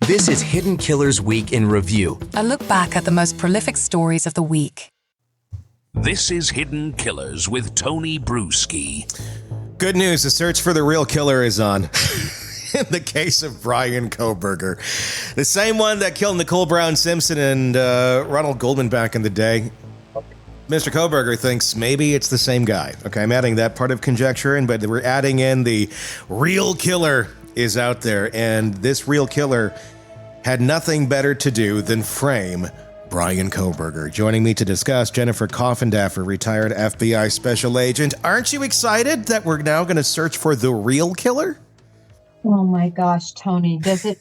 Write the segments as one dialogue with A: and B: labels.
A: This is Hidden Killers Week in Review.
B: A look back at the most prolific stories of the week.
C: This is Hidden Killers with Tony Brueski.
D: Good news, the search for the real killer is on. In the case of Bryan Kohberger. The same one that killed Nicole Brown Simpson and Ronald Goldman back in the day. Mr. Kohberger thinks maybe it's the same guy. Okay, I'm adding that part of conjecture in, but we're adding in the real killer is out there. And this real killer had nothing better to do than frame Bryan Kohberger. Joining me to discuss, Jennifer Coffindaffer, retired FBI special agent. Aren't you excited that we're now going to search for the real killer?
E: Oh my gosh, Tony, does it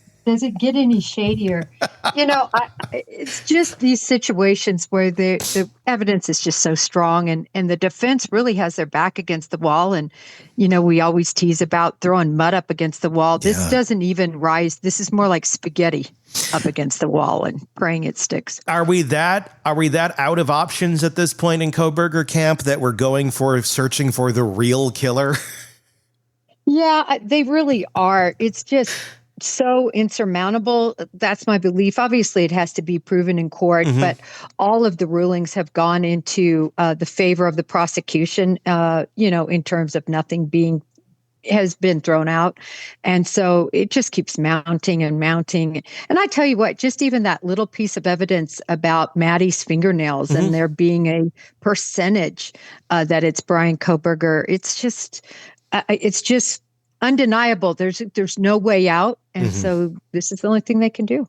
E: get any shadier? It's just these situations where the evidence is just so strong and the defense really has their back against the wall. And, we always tease about throwing mud up against the wall. This doesn't even rise. This is more like spaghetti up against the wall and praying it sticks. Are we that
D: out of options at this point in Kohberger camp that we're searching for the real killer?
E: Yeah, they really are. It's just so insurmountable. That's my belief. Obviously, it has to be proven in court, but all of the rulings have gone into the favor of the prosecution, in terms of nothing has been thrown out. And so it just keeps mounting and mounting. And I tell you what, just even that little piece of evidence about Maddie's fingernails and there being a percentage that it's Bryan Kohberger, it's just undeniable. There's no way out. And so this is the only thing they can do.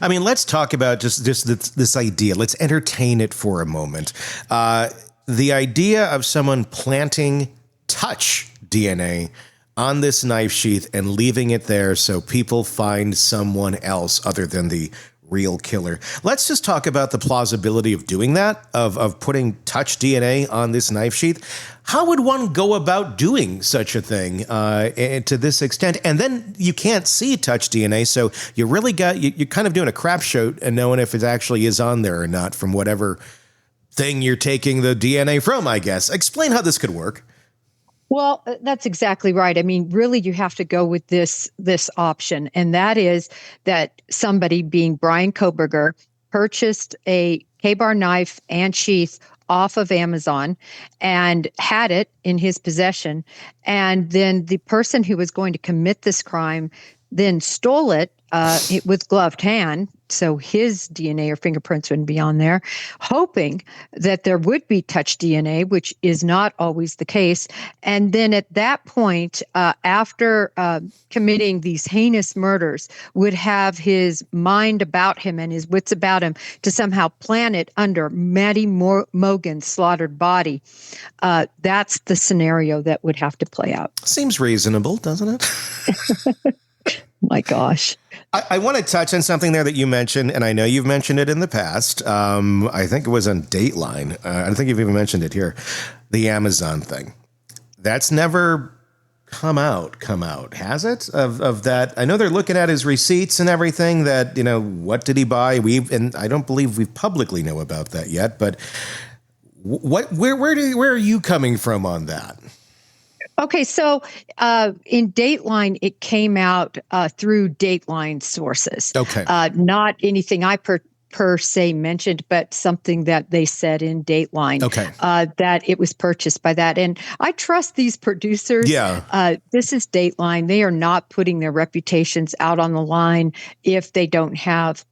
D: I mean, let's talk about just this idea. Let's entertain it for a moment. The idea of someone planting touch DNA on this knife sheath and leaving it there so people find someone else other than the real killer. Let's just talk about the plausibility of doing that, of putting touch DNA on this knife sheath. How would one go about doing such a thing to this extent? And then you can't see touch DNA, so you really you're kind of doing a crapshoot and knowing if it actually is on there or not from whatever thing you're taking the DNA from, I guess. Explain how this could work.
E: Well, that's exactly right. I mean, really, you have to go with this option, and that is that somebody, being Bryan Kohberger, purchased a K-bar knife and sheath off of Amazon and had it in his possession. And then the person who was going to commit this crime then stole it with gloved hand, so his DNA or fingerprints wouldn't be on there, hoping that there would be touch DNA, which is not always the case. And then at that point, after committing these heinous murders, would have his mind about him and his wits about him to somehow plan it under Maddie Mogen's slaughtered body. That's the scenario that would have to play out.
D: Seems reasonable, doesn't it?
E: My gosh.
D: I want to touch on something there that you mentioned, and I know you've mentioned it in the past. I think it was on Dateline. I don't think you've even mentioned it here. The Amazon thing. That's never come out, has it? Of that. I know they're looking at his receipts and everything that, what did he buy? And I don't believe we publicly know about that yet, but where are you coming from on that?
E: Okay, so in Dateline, it came out through Dateline sources.
D: Okay.
E: Not anything I per se mentioned, but something that they said in Dateline.
D: Okay.
E: That it was purchased by that. And I trust these producers.
D: Yeah.
E: This is Dateline. They are not putting their reputations out on the line if they don't have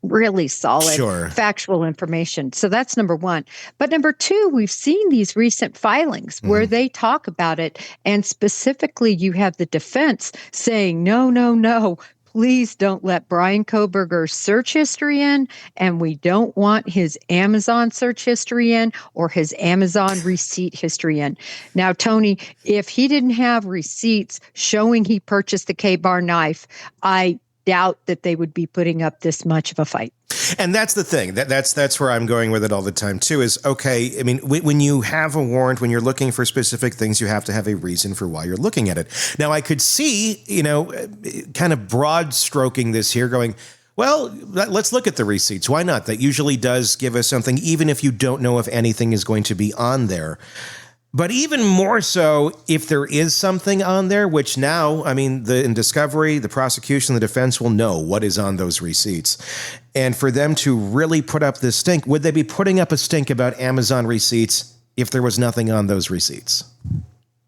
E: really solid factual information. So that's number one. But number two, we've seen these recent filings where they talk about it. And specifically, you have the defense saying, no, please don't let Bryan Kohberger's search history in. And we don't want his Amazon search history in or his Amazon receipt history in. Now, Tony, if he didn't have receipts showing he purchased the K-bar knife, I doubt that they would be putting up this much of a fight.
D: And that's the thing. That's where I'm going with it all the time, too, is, okay, I mean, when you have a warrant, when you're looking for specific things, you have to have a reason for why you're looking at it. Now, I could see, kind of broad stroking this here going, well, let's look at the receipts. Why not? That usually does give us something, even if you don't know if anything is going to be on there. But even more so, if there is something on there, which now, I mean, in discovery, the prosecution, the defense will know what is on those receipts. And for them to really put up this stink, would they be putting up a stink about Amazon receipts if there was nothing on those receipts?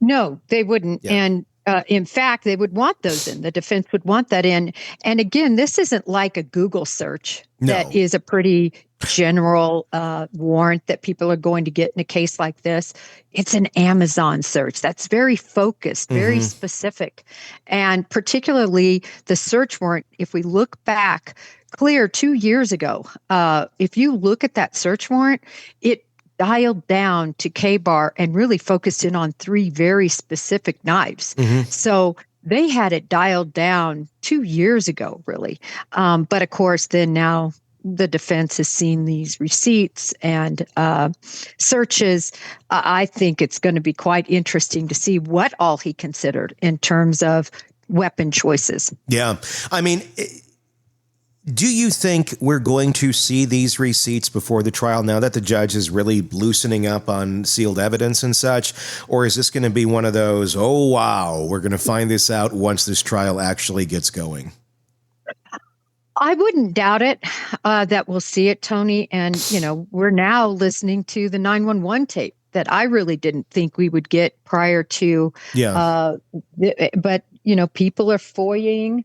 E: No, they wouldn't.
D: Yeah.
E: And in fact, they would want those in. The defense would want that in. And again, this isn't like a Google search that is a pretty general warrant that people are going to get in a case like this. It's an Amazon search that's very focused, very specific. And particularly the search warrant, if we look back clear 2 years ago, if you look at that search warrant, it dialed down to K-bar and really focused in on 3 very specific knives. So they had it dialed down 2 years ago, really. But of course, then now the defense has seen these receipts and searches. I think it's going to be quite interesting to see what all he considered in terms of weapon choices.
D: Yeah. I mean, do you think we're going to see these receipts before the trial now that the judge is really loosening up on sealed evidence and such? Or is this going to be one of those, oh, wow, we're going to find this out once this trial actually gets going?
E: I wouldn't doubt it that we'll see it, Tony. And, we're now listening to the 911 tape that I really didn't think we would get prior to. But, people are FOIAing.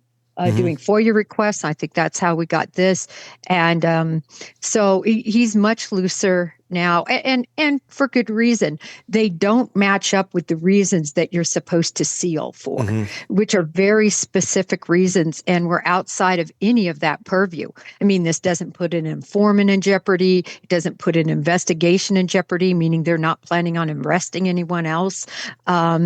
E: Doing FOIA requests. I think that's how we got this. And so he's much looser now, and for good reason. They don't match up with the reasons that you're supposed to seal for, which are very specific reasons, and we're outside of any of that purview. I mean, this doesn't put an informant in jeopardy. It doesn't put an investigation in jeopardy, meaning they're not planning on arresting anyone else.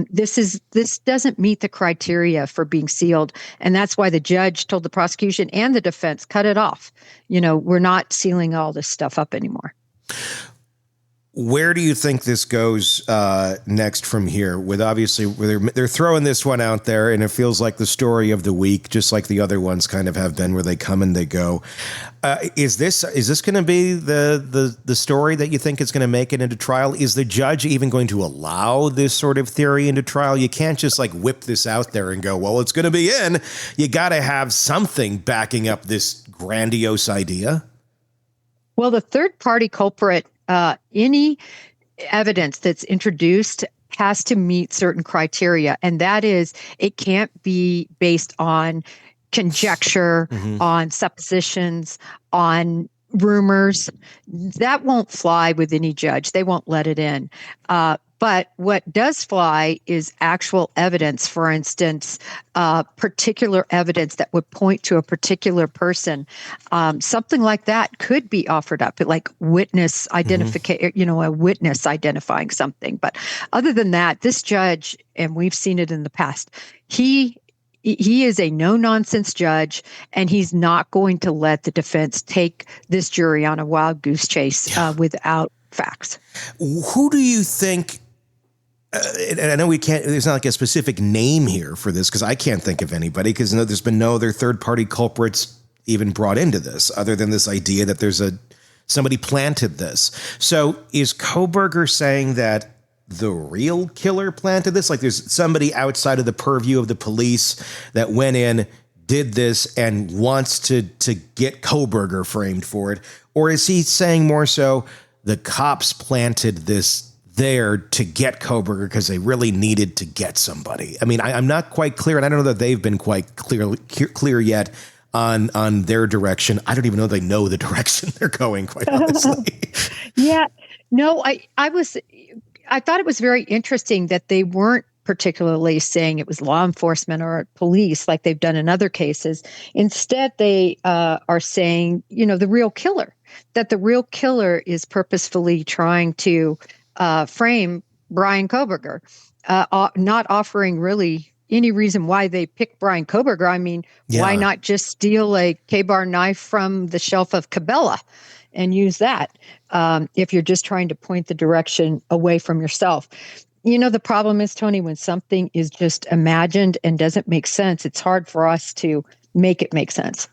E: This doesn't meet the criteria for being sealed, and that's why the judge told the prosecution and the defense, cut it off. We're not sealing all this stuff up anymore.
D: Where do you think this goes next from here? With obviously they're throwing this one out there, and it feels like the story of the week, just like the other ones kind of have been, where they come and they go. Is this going to be the story that you think is going to make it into trial? Is the judge even going to allow this sort of theory into trial? You can't just like whip this out there and go, well, it's going to be in. You got to have something backing up this grandiose idea.
E: Well, the third party culprit. Any evidence that's introduced has to meet certain criteria, and that is it can't be based on conjecture, on suppositions, on rumors. That won't fly with any judge. They won't let it in. But what does fly is actual evidence, for instance, particular evidence that would point to a particular person. Something like that could be offered up, like witness identification, a witness identifying something. But other than that, this judge, and we've seen it in the past, he is a no-nonsense judge, and he's not going to let the defense take this jury on a wild goose chase without facts.
D: Who do you think? And I know we can't, there's not like a specific name here for this because I can't think of anybody because there's been no other third party culprits even brought into this other than this idea that there's somebody planted this. So is Kohberger saying that the real killer planted this? Like there's somebody outside of the purview of the police that went in, did this, and wants to get Kohberger framed for it? Or is he saying more so the cops planted this there to get Kohberger because they really needed to get somebody? I mean, I'm not quite clear, and I don't know that they've been quite clear yet on their direction. I don't even know they know the direction they're going, quite honestly.
E: Yeah. No, I thought it was very interesting that they weren't particularly saying it was law enforcement or police like they've done in other cases. Instead, they are saying, the real killer, that the real killer is purposefully trying to frame Bryan Kohberger, not offering really any reason why they picked Bryan Kohberger. I mean, why not just steal a K-bar knife from the shelf of Cabela and use that if you're just trying to point the direction away from yourself? The problem is, Tony, when something is just imagined and doesn't make sense, it's hard for us to make it make sense.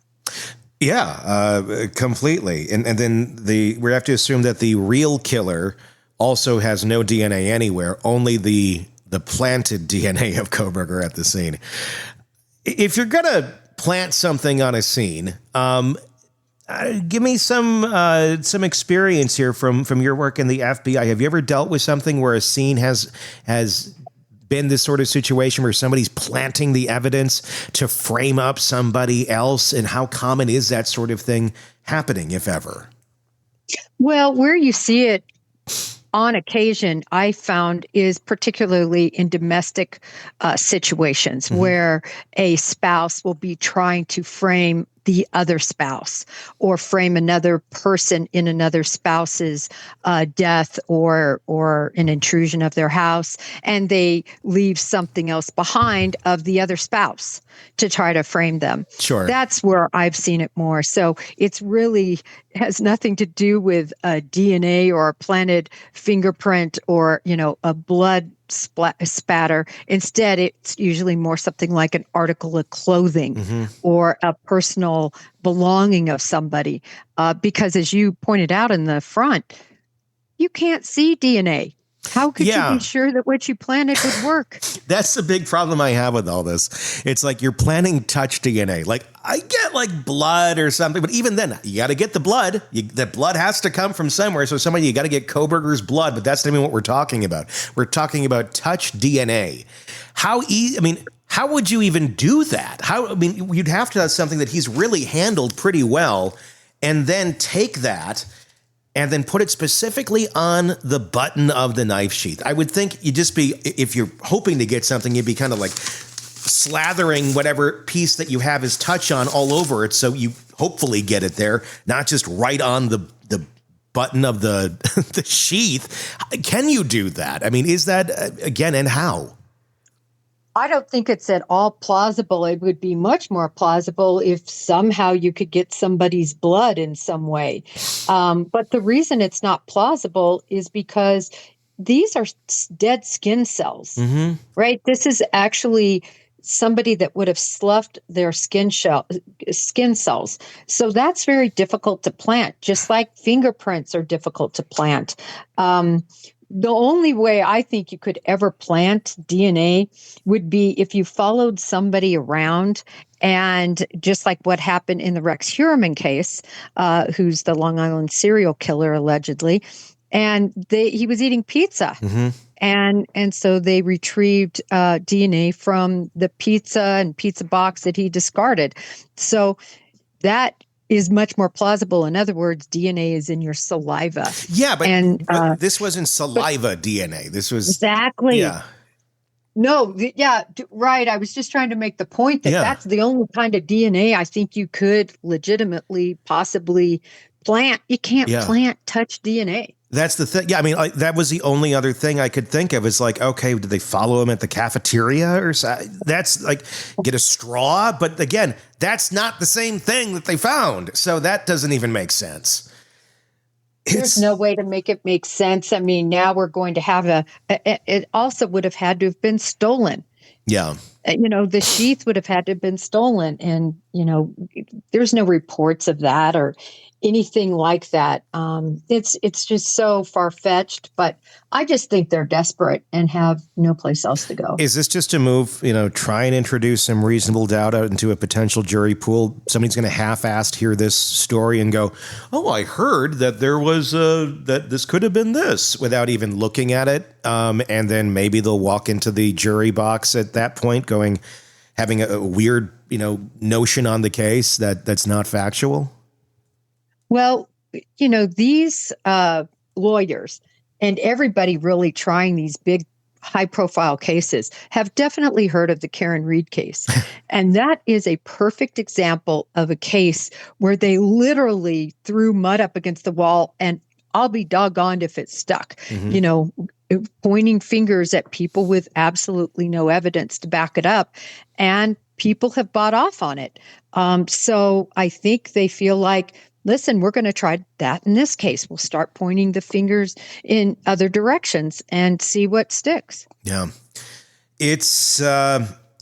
D: Yeah, completely. And then we have to assume that the real killer also has no DNA anywhere, only the planted DNA of Kohberger at the scene. If you're going to plant something on a scene, give me some experience here from your work in the FBI. Have you ever dealt with something where a scene has been this sort of situation where somebody's planting the evidence to frame up somebody else? And how common is that sort of thing happening, if ever?
E: Well, where you see it on occasion, I found, is particularly in domestic situations where a spouse will be trying to frame the other spouse or frame another person in another spouse's death or an intrusion of their house, and they leave something else behind of the other spouse to try to frame them.
D: Sure.
E: That's where I've seen it more. So it's really has nothing to do with DNA or a planted fingerprint or, a blood spatter. Instead, it's usually more something like an article of clothing or a personal belonging of somebody. Because as you pointed out in the front, you can't see DNA. How could you be sure that what you planted would work?
D: That's the big problem I have with all this. It's like you're planting touch DNA. Like I get like blood or something, but even then you got to get the blood. The blood has to come from somewhere. So you got to get Kohberger's blood, but that's not even what we're talking about. We're talking about touch DNA. How would you even do that? You'd have to have something that he's really handled pretty well and then take that and then put it specifically on the button of the knife sheath. I would think you'd just be, if you're hoping to get something, you'd be kind of like slathering whatever piece that you have his touch on all over it, so you hopefully get it there, not just right on the button of the the sheath. Can you do that? Is that, again, and how?
E: I don't think it's at all plausible. It would be much more plausible if somehow you could get somebody's blood in some way. But the reason it's not plausible is because these are dead skin cells, right? This is actually somebody that would have sloughed their skin cells. So that's very difficult to plant, just like fingerprints are difficult to plant. The only way I think you could ever plant DNA would be if you followed somebody around, and just like what happened in the Rex Heuermann case, who's the Long Island serial killer allegedly, and he was eating pizza. And so they retrieved DNA from the pizza and pizza box that he discarded. So that is much more plausible. In other words, DNA is in your saliva.
D: Yeah, but this wasn't saliva DNA. This was
E: exactly.
D: Yeah.
E: No, right. I was just trying to make the point that that's the only kind of DNA I think you could legitimately, possibly plant. You can't plant touch DNA.
D: That's the thing. Yeah, that was the only other thing I could think of is like, okay, did they follow him at the cafeteria or something? That's like get a straw. But again, that's not the same thing that they found. So that doesn't even make sense.
E: There's no way to make it make sense. Now we're going to have it also would have had to have been stolen.
D: Yeah.
E: The sheath would have had to have been stolen. And, there's no reports of that or anything like that. It's just so far-fetched, but I just think they're desperate and have no place else to go.
D: Is this just a move, try and introduce some reasonable doubt out into a potential jury pool? Somebody's going to half-assed hear this story and go, oh, I heard that there was that this could have been this, without even looking at it. And then maybe they'll walk into the jury box at that point having a weird, notion on the case that's not factual.
E: Well, these lawyers and everybody really trying these big, high-profile cases have definitely heard of the Karen Reed case. And that is a perfect example of a case where they literally threw mud up against the wall, and I'll be doggoned if it stuck, pointing fingers at people with absolutely no evidence to back it up. And people have bought off on it. So I think they feel like, listen, we're going to try that in this case. We'll start pointing the fingers in other directions and see what sticks.
D: Yeah. It's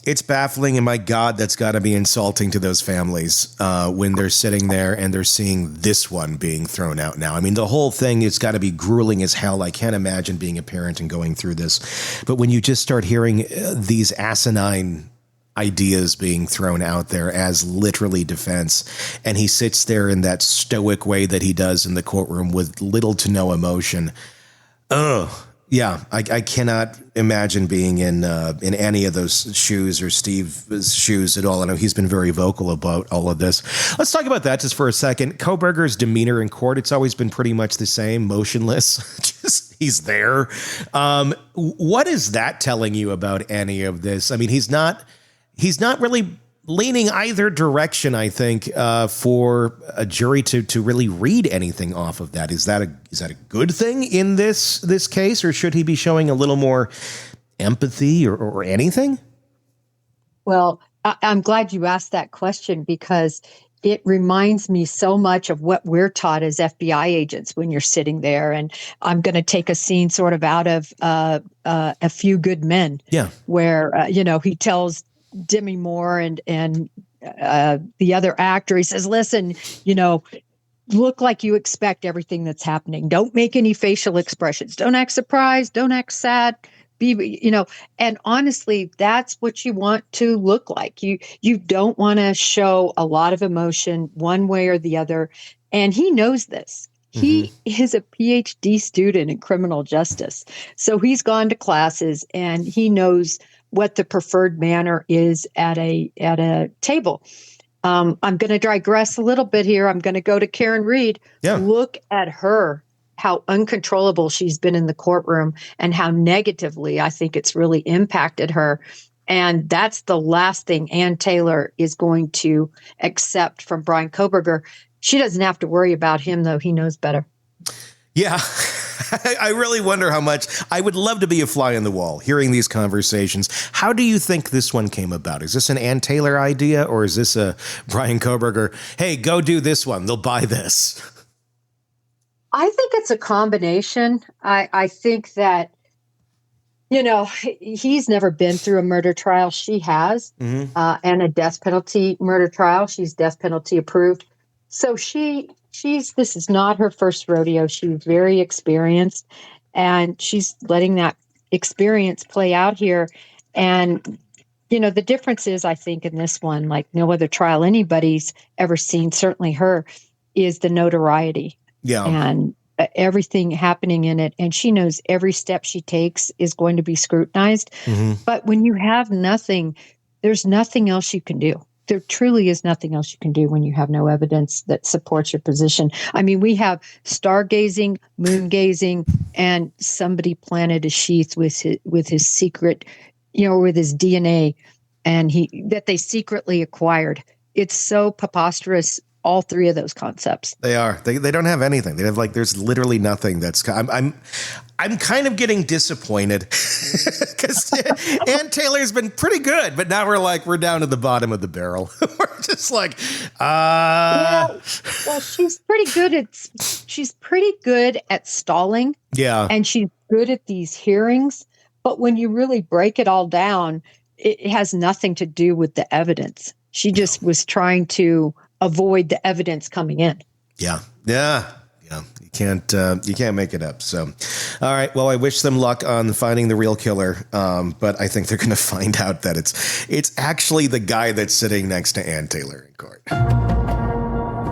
D: It's baffling, and my God, that's got to be insulting to those families when they're sitting there and they're seeing this one being thrown out now. I mean, the whole thing, it's got to be grueling as hell. I can't imagine being a parent and going through this. But when you just start hearing these asinine ideas being thrown out there as literally defense, and he sits there in that stoic way that he does in the courtroom with little to no emotion. Yeah, I cannot imagine being in any of those shoes or Steve's shoes at all. I know he's been very vocal about all of this. Let's talk about that just for a second. Kohberger's demeanor in court, it's always been pretty much the same, motionless. Just he's there. What is that telling you about any of this? I mean, he's not really leaning either direction, I think, for a jury to really read anything off of that. Is that a good thing in this case, or should he be showing a little more empathy or anything?
E: Well, I'm glad you asked that question, because it reminds me so much of what we're taught as FBI agents when you're sitting there. And I'm going to take a scene sort of out of A Few Good Men, where he tells Demi Moore and the other actor, he says, listen, look like you expect everything that's happening. Don't make any facial expressions. Don't act surprised. Don't act sad. And honestly, that's what you want to look like. You don't want to show a lot of emotion one way or the other. And he knows this. He is a PhD student in criminal justice. So he's gone to classes and he knows what the preferred manner is at a table. I'm going to digress a little bit here. I'm going to go to Karen Reed. Yeah. Look at her, how uncontrollable she's been in the courtroom and how negatively I think it's really impacted her. And that's the last thing Ann Taylor is going to accept from Bryan Kohberger. She doesn't have to worry about him, though. He knows better.
D: Yeah. I really wonder how much. I would love to be a fly on the wall hearing these conversations. How do you think this one came about? Is this an Ann Taylor idea, or is this a Bryan Kohberger, hey, go do this one, they'll buy this?
E: I think it's a combination. I think that, he's never been through a murder trial. She has, and a death penalty murder trial. She's death penalty approved. So this is not her first rodeo. She's very experienced, and she's letting that experience play out here. And, the difference is, I think, in this one, like no other trial anybody's ever seen, certainly her, is the notoriety. Yeah. And everything happening in it. And she knows every step she takes is going to be scrutinized. But when you have nothing, there's nothing else you can do. There truly is nothing else you can do when you have no evidence that supports your position. I mean, we have stargazing, moon gazing, and somebody planted a sheath with his secret, with his DNA, and that they secretly acquired. It's so preposterous. All three of those concepts. They are. They don't have anything. They have there's literally nothing that's. I'm kind of getting disappointed because Ann Taylor's been pretty good, but now we're down to the bottom of the barrel. We're just Yeah, well, she's pretty good at stalling. Yeah, and she's good at these hearings. But when you really break it all down, it has nothing to do with the evidence. She just was trying to avoid the evidence coming in. Yeah. You can't make it up. So, all right. Well, I wish them luck on finding the real killer. But I think they're going to find out that it's actually the guy that's sitting next to Ann Taylor in court.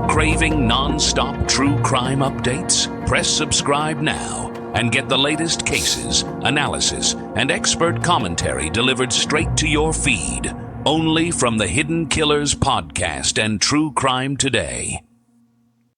C: Craving non-stop true crime updates? Press subscribe now and get the latest cases, analysis, and expert commentary delivered straight to your feed. Only from the Hidden Killers podcast and True Crime Today.